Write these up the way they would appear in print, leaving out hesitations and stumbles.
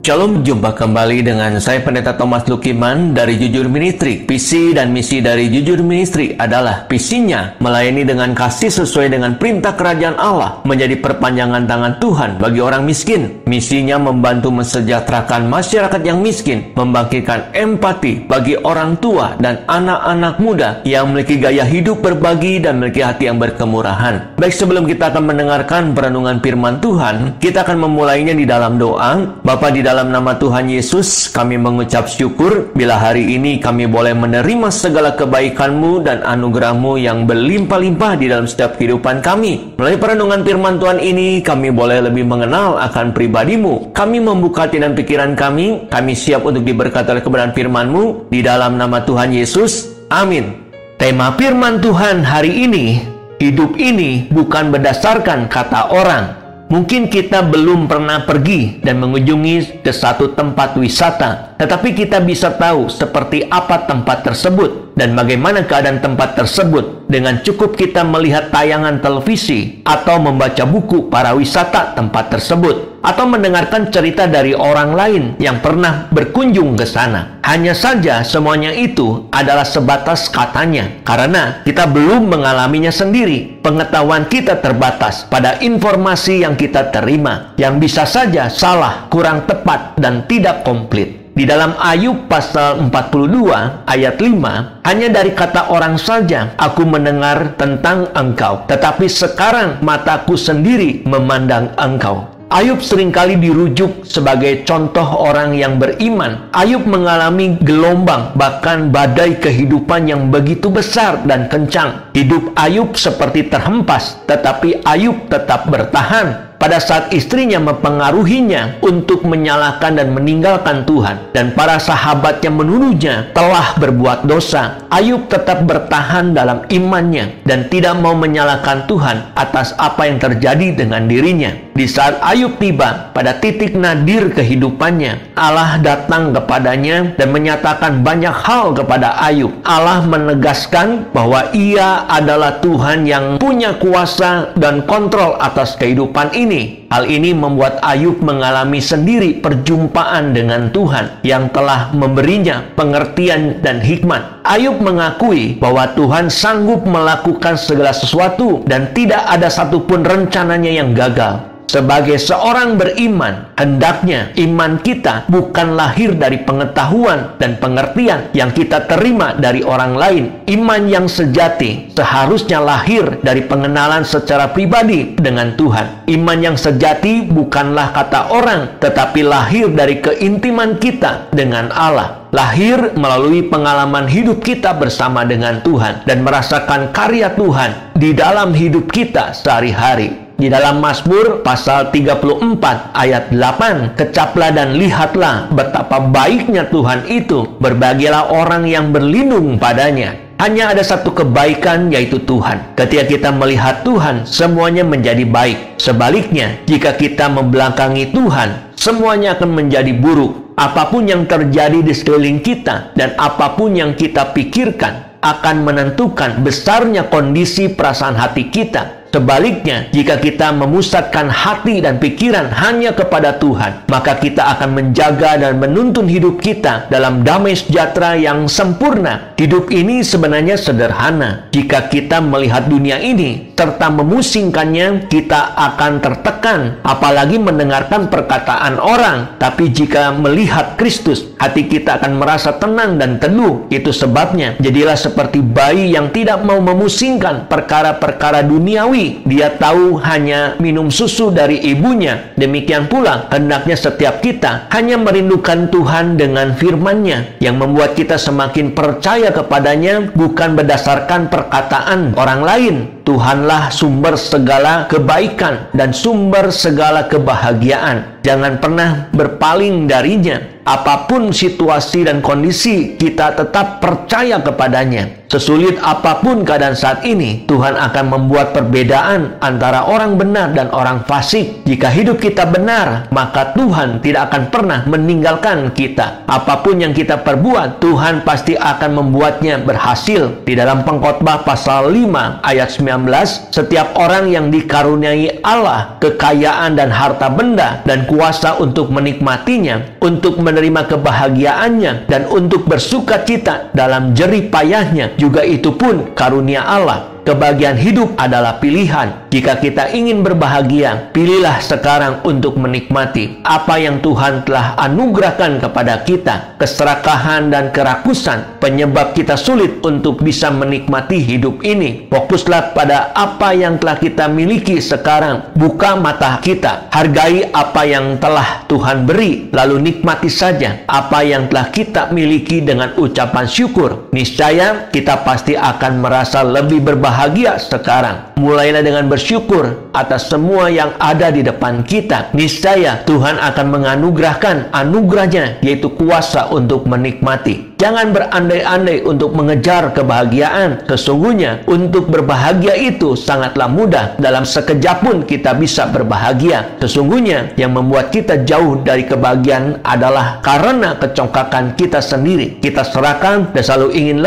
Shalom, jumpa kembali dengan saya Pendeta Thomas Lukiman dari Jujur Ministry. Visi dan misi dari Jujur Ministry adalah visinya melayani dengan kasih sesuai dengan perintah kerajaan Allah, menjadi perpanjangan tangan Tuhan bagi orang miskin. Misinya membantu mensejahterakan masyarakat yang miskin, membangkitkan empati bagi orang tua dan anak-anak muda yang memiliki gaya hidup berbagi dan memiliki hati yang berkemurahan. Baik, sebelum kita akan mendengarkan perenungan firman Tuhan, kita akan memulainya di dalam doa. Bapa, di dalam nama Tuhan Yesus, kami mengucap syukur bila hari ini kami boleh menerima segala kebaikan-Mu dan anugerah-Mu yang berlimpah-limpah di dalam setiap kehidupan kami. Melalui perenungan firman Tuhan ini, kami boleh lebih mengenal akan pribadi-Mu. Kami membuka hati dan pikiran kami siap untuk diberkati oleh kebenaran firman-Mu. Di dalam nama Tuhan Yesus, amin. Tema firman Tuhan hari ini, hidup ini bukan berdasarkan kata orang. Mungkin kita belum pernah pergi dan mengunjungi ke satu tempat wisata, tetapi kita bisa tahu seperti apa tempat tersebut dan bagaimana keadaan tempat tersebut dengan cukup kita melihat tayangan televisi atau membaca buku para wisata tempat tersebut atau mendengarkan cerita dari orang lain yang pernah berkunjung ke sana. Hanya saja semuanya itu adalah sebatas katanya, karena kita belum mengalaminya sendiri. Pengetahuan kita terbatas pada informasi yang kita terima, yang bisa saja salah, kurang tepat, dan tidak komplit. Di dalam Ayub pasal 42 ayat 5, hanya dari kata orang saja aku mendengar tentang engkau, tetapi sekarang mataku sendiri memandang engkau. Ayub seringkali dirujuk sebagai contoh orang yang beriman. Ayub mengalami gelombang, bahkan badai kehidupan yang begitu besar dan kencang. Hidup Ayub seperti terhempas, tetapi Ayub tetap bertahan. Pada saat istrinya mempengaruhinya untuk menyalahkan dan meninggalkan Tuhan, dan para sahabatnya menuduhnya telah berbuat dosa, Ayub tetap bertahan dalam imannya dan tidak mau menyalahkan Tuhan atas apa yang terjadi dengan dirinya. Di saat Ayub tiba pada titik nadir kehidupannya, Allah datang kepadanya dan menyatakan banyak hal kepada Ayub. Allah menegaskan bahwa Ia adalah Tuhan yang punya kuasa dan kontrol atas kehidupan ini. Hal ini membuat Ayub mengalami sendiri perjumpaan dengan Tuhan yang telah memberinya pengertian dan hikmat. Ayub mengakui bahwa Tuhan sanggup melakukan segala sesuatu dan tidak ada satupun rencananya yang gagal. Sebagai seorang beriman, hendaknya iman kita bukan lahir dari pengetahuan dan pengertian yang kita terima dari orang lain. Iman yang sejati seharusnya lahir dari pengenalan secara pribadi dengan Tuhan. Iman yang sejati bukanlah kata orang, tetapi lahir dari keintiman kita dengan Allah. Lahir melalui pengalaman hidup kita bersama dengan Tuhan dan merasakan karya Tuhan di dalam hidup kita sehari-hari. Di dalam Mazmur pasal 34 ayat 8, kecaplah dan lihatlah betapa baiknya Tuhan itu, berbahagialah orang yang berlindung padanya. Hanya ada satu kebaikan, yaitu Tuhan. Ketika kita melihat Tuhan, semuanya menjadi baik. Sebaliknya, jika kita membelakangi Tuhan, semuanya akan menjadi buruk. Apapun yang terjadi di sekeliling kita dan apapun yang kita pikirkan akan menentukan besarnya kondisi perasaan hati kita. Sebaliknya, jika kita memusatkan hati dan pikiran hanya kepada Tuhan, maka kita akan menjaga dan menuntun hidup kita dalam damai sejahtera yang sempurna. Hidup ini sebenarnya sederhana. Jika kita melihat dunia ini serta memusingkannya, kita akan tertekan, apalagi mendengarkan perkataan orang. Tapi jika melihat Kristus, hati kita akan merasa tenang dan teduh. Itu sebabnya, jadilah seperti bayi yang tidak mau memusingkan perkara-perkara duniawi. Dia tahu hanya minum susu dari ibunya. Demikian pula, hendaknya setiap kita hanya merindukan Tuhan dengan firman-Nya yang membuat kita semakin percaya kepadanya, bukan berdasarkan perkataan orang lain. Tuhanlah sumber segala kebaikan dan sumber segala kebahagiaan. Jangan pernah berpaling darinya. Apapun situasi dan kondisi, kita tetap percaya kepadanya. Sesulit apapun keadaan saat ini, Tuhan akan membuat perbedaan antara orang benar dan orang fasik. Jika hidup kita benar, maka Tuhan tidak akan pernah meninggalkan kita. Apapun yang kita perbuat, Tuhan pasti akan membuatnya berhasil. Di dalam Pengkhotbah pasal 5 ayat 19 16, setiap orang yang dikaruniai Allah kekayaan dan harta benda dan kuasa untuk menikmatinya, untuk menerima kebahagiaannya, dan untuk bersukacita dalam jerih payahnya, juga itu pun karunia Allah. Kebahagiaan hidup adalah pilihan. Jika kita ingin berbahagia, pilihlah sekarang untuk menikmati apa yang Tuhan telah anugerahkan kepada kita. Keserakahan dan kerakusan penyebab kita sulit untuk bisa menikmati hidup ini. Fokuslah pada apa yang telah kita miliki sekarang. Buka mata kita, hargai apa yang telah Tuhan beri, lalu nikmati saja apa yang telah kita miliki dengan ucapan syukur. Niscaya kita pasti akan merasa lebih berbahagia sekarang. Mulailah dengan bersyukur atas semua yang ada di depan kita. Niscaya Tuhan akan menganugerahkan anugerahnya, yaitu kuasa untuk menikmati. Jangan berandai-andai untuk mengejar kebahagiaan. Sesungguhnya untuk berbahagia itu sangatlah mudah. Dalam sekejap pun kita bisa berbahagia. Sesungguhnya yang membuat kita jauh dari kebahagiaan adalah karena kecongkakan kita sendiri. Kita serahkan dan selalu ingin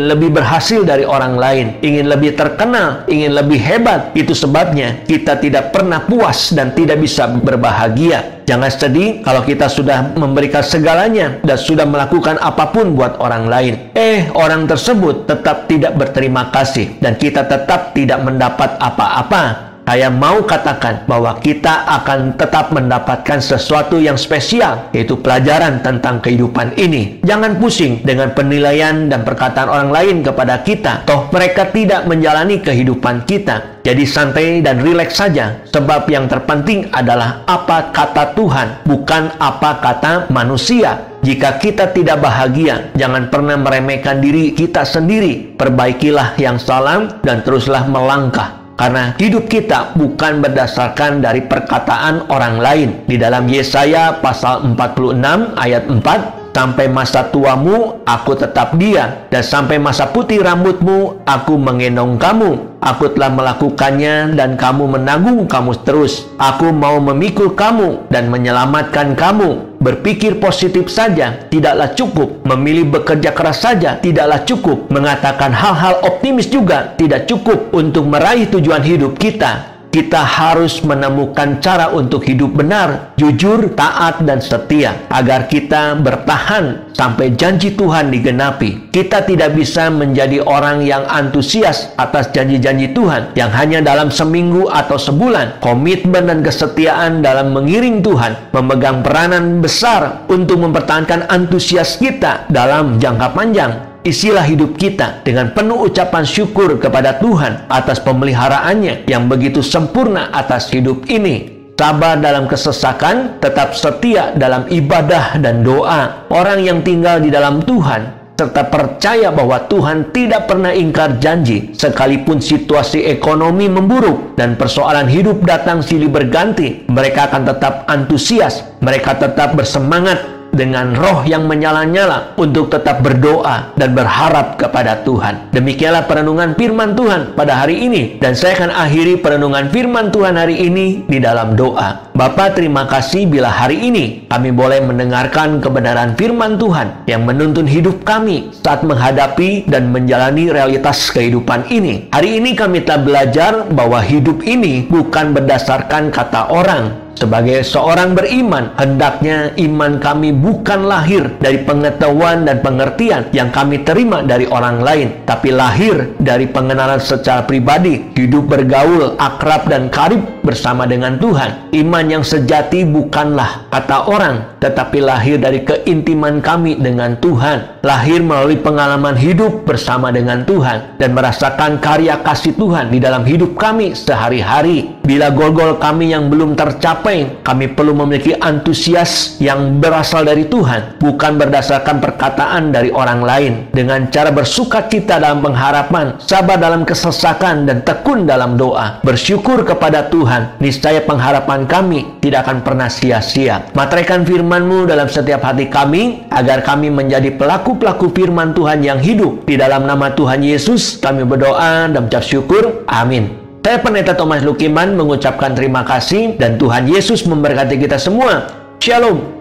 lebih berhasil dari orang lain, ingin lebih terkenal, ingin lebih hebat. Itu sebabnya kita tidak pernah puas dan tidak bisa berbahagia. Jangan sedih kalau kita sudah memberikan segalanya dan sudah melakukan apapun buat orang lain. Orang tersebut tetap tidak berterima kasih dan kita tetap tidak mendapat apa-apa. Saya mau katakan bahwa kita akan tetap mendapatkan sesuatu yang spesial, yaitu pelajaran tentang kehidupan ini. Jangan pusing dengan penilaian dan perkataan orang lain kepada kita. Toh mereka tidak menjalani kehidupan kita. Jadi santai dan rileks saja. Sebab yang terpenting adalah apa kata Tuhan, bukan apa kata manusia. Jika kita tidak bahagia, jangan pernah meremehkan diri kita sendiri. Perbaikilah yang salah dan teruslah melangkah. Karena hidup kita bukan berdasarkan dari perkataan orang lain. Di dalam Yesaya pasal 46 ayat 4, sampai masa tuamu aku tetap dia, dan sampai masa putih rambutmu aku menggendong kamu. Aku telah melakukannya dan kamu menanggung kamu terus. Aku mau memikul kamu dan menyelamatkan kamu. Berpikir positif saja tidaklah cukup. Memilih bekerja keras saja tidaklah cukup. Mengatakan hal-hal optimis juga tidak cukup untuk meraih tujuan hidup kita. Kita harus menemukan cara untuk hidup benar, jujur, taat, dan setia, agar kita bertahan sampai janji Tuhan digenapi. Kita tidak bisa menjadi orang yang antusias atas janji-janji Tuhan yang hanya dalam seminggu atau sebulan. Komitmen dan kesetiaan dalam mengiring Tuhan memegang peranan besar untuk mempertahankan antusias kita dalam jangka panjang. Isilah hidup kita dengan penuh ucapan syukur kepada Tuhan atas pemeliharaannya yang begitu sempurna atas hidup ini. Sabar dalam kesesakan, tetap setia dalam ibadah dan doa. Orang yang tinggal di dalam Tuhan serta percaya bahwa Tuhan tidak pernah ingkar janji, sekalipun situasi ekonomi memburuk dan persoalan hidup datang silih berganti, mereka akan tetap antusias, mereka tetap bersemangat dengan roh yang menyala-nyala untuk tetap berdoa dan berharap kepada Tuhan. Demikianlah perenungan firman Tuhan pada hari ini, dan saya akan akhiri perenungan firman Tuhan hari ini di dalam doa. Bapa, terima kasih bila hari ini kami boleh mendengarkan kebenaran firman Tuhan yang menuntun hidup kami saat menghadapi dan menjalani realitas kehidupan ini. Hari ini kami telah belajar bahwa hidup ini bukan berdasarkan kata orang. Sebagai seorang beriman, hendaknya iman kami bukan lahir dari pengetahuan dan pengertian yang kami terima dari orang lain, tapi lahir dari pengenalan secara pribadi, hidup bergaul, akrab dan karib bersama dengan Tuhan. Iman yang sejati bukanlah kata orang, tetapi lahir dari keintiman kami dengan Tuhan, lahir melalui pengalaman hidup bersama dengan Tuhan, dan merasakan karya kasih Tuhan di dalam hidup kami sehari-hari. Bila gol-gol kami yang belum tercapai, kami perlu memiliki antusias yang berasal dari Tuhan, bukan berdasarkan perkataan dari orang lain. Dengan cara bersukacita dalam pengharapan, sabar dalam kesesakan, dan tekun dalam doa, bersyukur kepada Tuhan, niscaya pengharapan kami tidak akan pernah sia-sia. Materaikan firman-Mu dalam setiap hati kami, agar kami menjadi pelaku-pelaku firman Tuhan yang hidup. Di dalam nama Tuhan Yesus kami berdoa dan mengucap syukur. Amin. Saya Pendeta Thomas Lukiman mengucapkan terima kasih, dan Tuhan Yesus memberkati kita semua. Shalom.